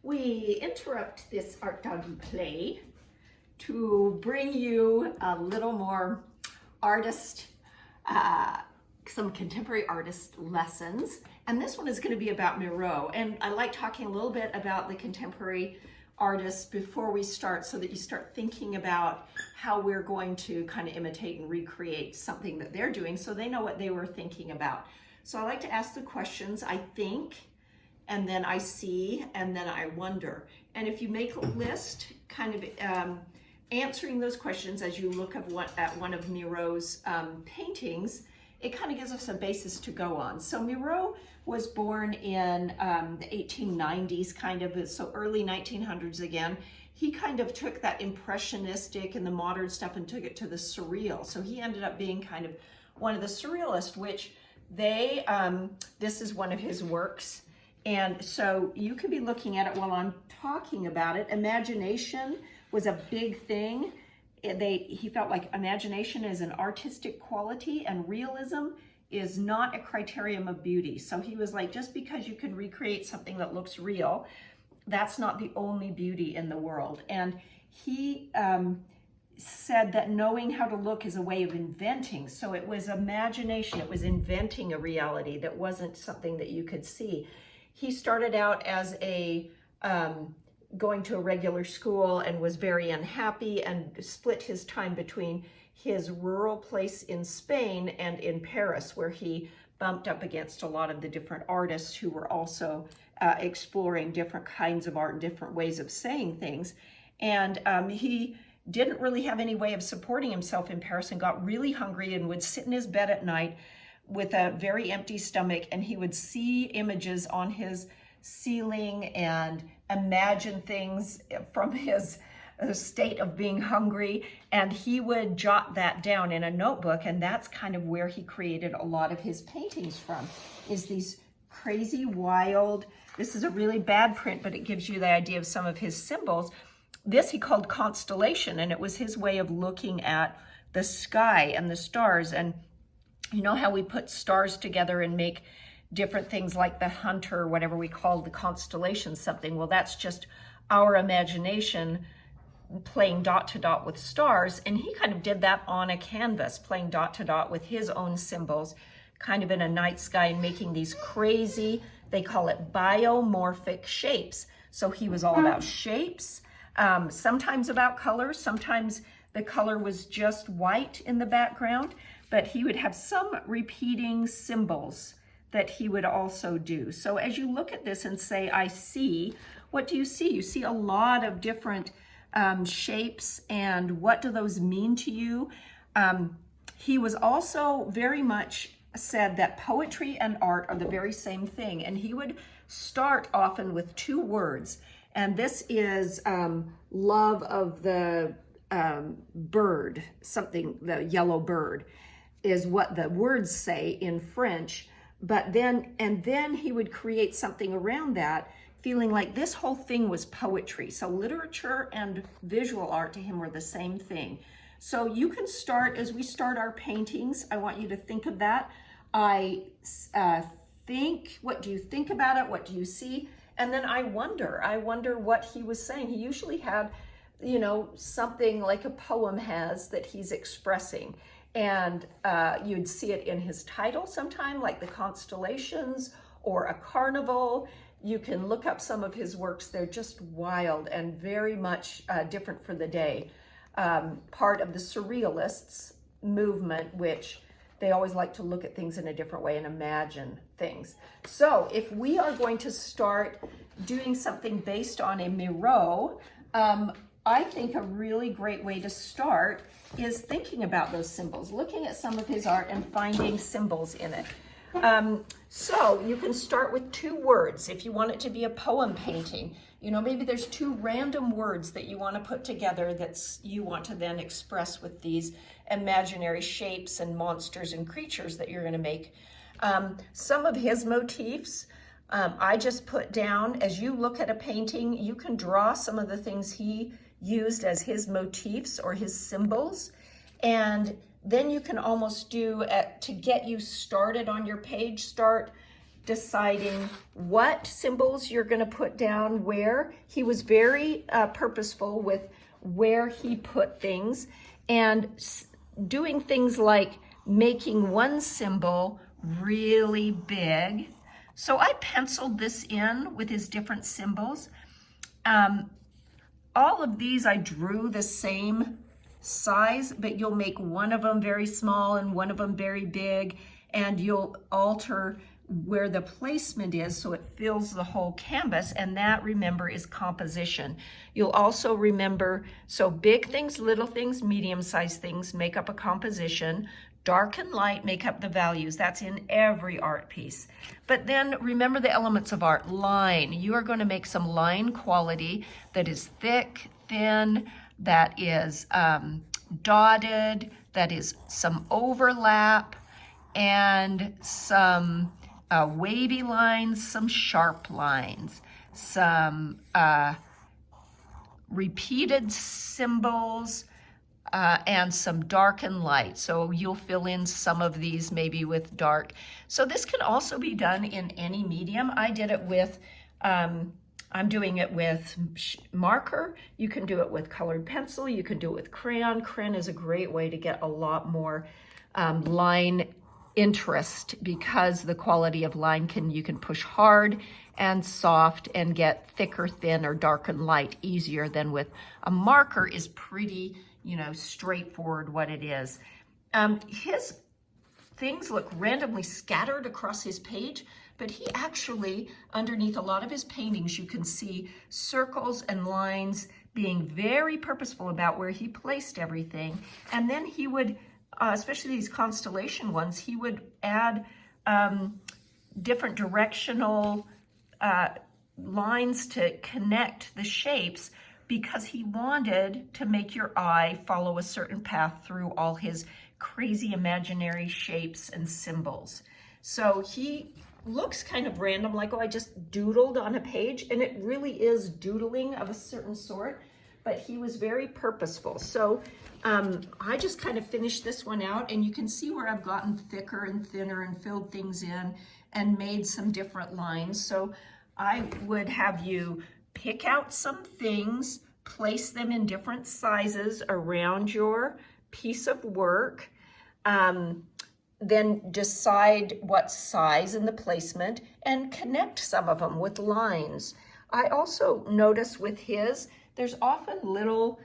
we interrupt this art doggy play to bring you a little more artist, some contemporary artist lessons. And this one is going to be about Miro. And I like talking a little bit about the contemporary artists before we start, so that you start thinking about how we're going to kind of imitate and recreate something that they're doing, so they know what they were thinking about. So I like to ask the questions, I think, and then I see, and then I wonder. And if you make a list, kind of answering those questions as you look at one of Miro's paintings, it kind of gives us a basis to go on. So Miro was born in the 1890s, kind of, so early 1900s again. He kind of took that impressionistic and the modern stuff and took it to the surreal. So he ended up being kind of one of the surrealists, which they, this is one of his works. And so you could be looking at it while I'm talking about it. Imagination was a big thing. He felt like imagination is an artistic quality and realism is not a criterion of beauty. So he was like, just because you can recreate something that looks real, that's not the only beauty in the world. And he said that knowing how to look is a way of inventing. So it was imagination, it was inventing a reality that wasn't something that you could see. He started out as a going to a regular school and was very unhappy and split his time between his rural place in Spain and in Paris, where he bumped up against a lot of the different artists who were also exploring different kinds of art and different ways of saying things. And he didn't really have any way of supporting himself in Paris and got really hungry and would sit in his bed at night with a very empty stomach, and he would see images on his ceiling and imagine things from his state of being hungry, and he would jot that down in a notebook, and that's kind of where he created a lot of his paintings from, is these crazy, wild, this is a really bad print, but it gives you the idea of some of his symbols. This he called constellation, and it was his way of looking at the sky and the stars. And you know how we put stars together and make different things like the hunter, or whatever we call the constellation something. Well, that's just our imagination playing dot to dot with stars. And he kind of did that on a canvas, playing dot to dot with his own symbols, kind of in a night sky, and making these crazy, they call it biomorphic shapes. So he was all about shapes, sometimes about color, sometimes the color was just white in the background, but he would have some repeating symbols that he would also do. So as you look at this and say, I see, what do you see? You see a lot of different shapes, and what do those mean to you? He was also very much said that poetry and art are the very same thing, and he would start often with two words, and this is love of the bird, something, the yellow bird, is what the words say in French. But then he would create something around that, feeling like this whole thing was poetry. So literature and visual art to him were the same thing. So you can start, as we start our paintings, I want you to think of that. I think, what do you think about it? What do you see? And then I wonder what he was saying. He usually had, you know, something like a poem has that he's expressing. And you'd see it in his title sometime, like the constellations or a carnival. You can look up some of his works. They're just wild and very much different for the day. Part of the surrealists movement, which they always like to look at things in a different way and imagine things. So if we are going to start doing something based on a Miro, I think a really great way to start is thinking about those symbols, looking at some of his art and finding symbols in it. So you can start with two words. If you want it to be a poem painting, you know, maybe there's two random words that you want to put together that you want to then express with these imaginary shapes and monsters and creatures that you're going to make. Some of his motifs, I just put down, as you look at a painting, you can draw some of the things he used as his motifs or his symbols, and then you can almost do, to get you started on your page, start deciding what symbols you're going to put down where. He was very purposeful with where he put things, and doing things like making one symbol really big. So I penciled this in with his different symbols. All of these I drew the same size, but you'll make one of them very small and one of them very big, and you'll alter where the placement is so it fills the whole canvas, and that, remember, is composition. You'll also remember, so big things, little things, medium-sized things make up a composition. Dark and light make up the values. That's in every art piece. But then remember the elements of art. Line. You are going to make some line quality that is thick, thin, that is dotted, that is some overlap, and some wavy lines, some sharp lines, some repeated symbols, and some dark and light. So you'll fill in some of these maybe with dark. So this can also be done in any medium. I did it with, I'm doing it with marker. You can do it with colored pencil. You can do it with crayon. Crayon is a great way to get a lot more line interest, because the quality of line you can push hard and soft and get thicker, thin, or dark and light easier than with a marker. Is pretty, straightforward what it is. His things look randomly scattered across his page, but he actually, underneath a lot of his paintings, you can see circles and lines, being very purposeful about where he placed everything. And then he would, especially these constellation ones, he would add different directional lines to connect the shapes, because he wanted to make your eye follow a certain path through all his crazy imaginary shapes and symbols. So he looks kind of random, like, oh, I just doodled on a page, and it really is doodling of a certain sort, but he was very purposeful. So I just kind of finished this one out, and you can see where I've gotten thicker and thinner and filled things in and made some different lines. So I would have you pick out some things, place them in different sizes around your piece of work, then decide what size and the placement, and connect some of them with lines. I also notice with his, there's often little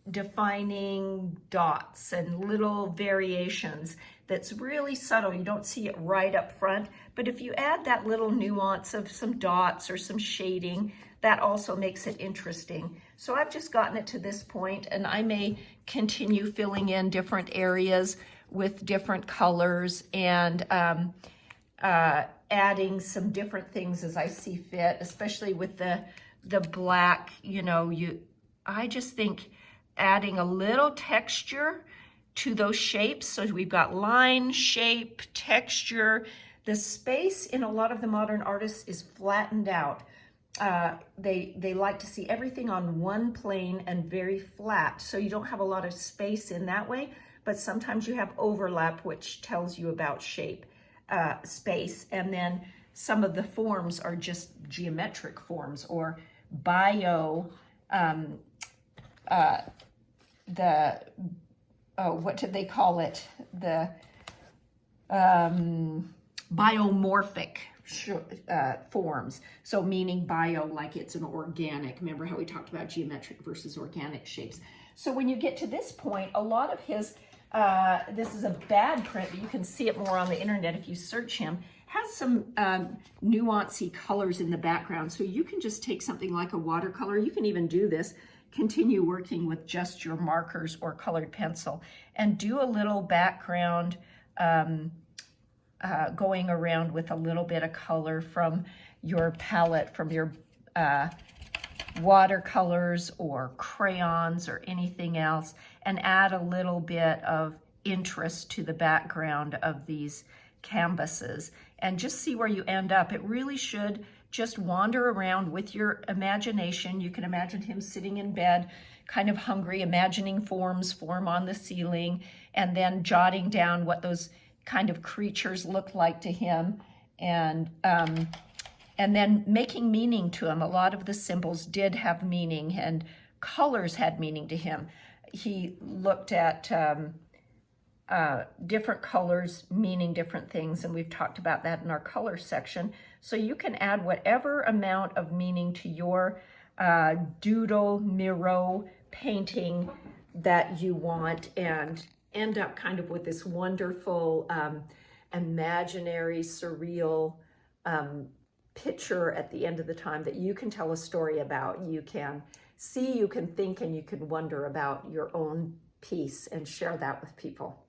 defining dots and little variations that's really subtle. You don't see it right up front, but if you add that little nuance of some dots or some shading, that also makes it interesting. So I've just gotten it to this point, and I may continue filling in different areas with different colors and adding some different things as I see fit, especially with the black. I just think adding a little texture to those shapes. So we've got line, shape, texture. The space in a lot of the modern artists is flattened out. They like to see everything on one plane and very flat, so you don't have a lot of space in that way, but sometimes you have overlap, which tells you about shape, space, and then some of the forms are just geometric forms, or what did they call it? The biomorphic forms. So meaning bio, like it's an organic. Remember how we talked about geometric versus organic shapes. So when you get to this point, a lot of his, this is a bad print, but you can see it more on the internet if you search him, has some nuancy colors in the background. So you can just take something like a watercolor. You can even do this, continue working with just your markers or colored pencil, and do a little background going around with a little bit of color from your palette, from your watercolors or crayons or anything else, and add a little bit of interest to the background of these canvases, and just see where you end up. It really should just wander around with your imagination. You can imagine him sitting in bed, kind of hungry, imagining forms form on the ceiling, and then jotting down what those kind of creatures look like to him, and then making meaning to him. A lot of the symbols did have meaning, and colors had meaning to him. He looked at different colors meaning different things, and we've talked about that in our color section. So you can add whatever amount of meaning to your doodle, Miro painting that you want, and end up kind of with this wonderful imaginary, surreal picture at the end of the time that you can tell a story about. You can see, you can think, and you can wonder about your own piece and share that with people.